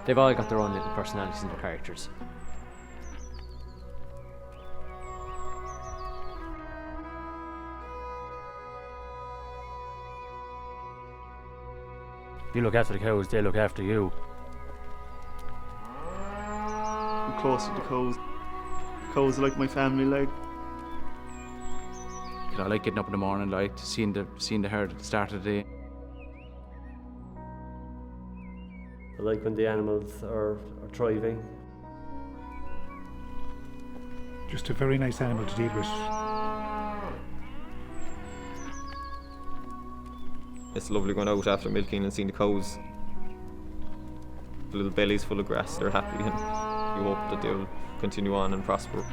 they've all got their own little personalities and their characters. You look after the cows, they look after you. I'm close to the cows. Cows are like my family, like. I like getting up in the morning, like seeing the herd at the start of the day. I like when the animals are thriving. Just a very nice animal to deal with. It's lovely going out after milking and seeing the cows. The little bellies full of grass, they're happy, and you hope that they'll continue on and prosper.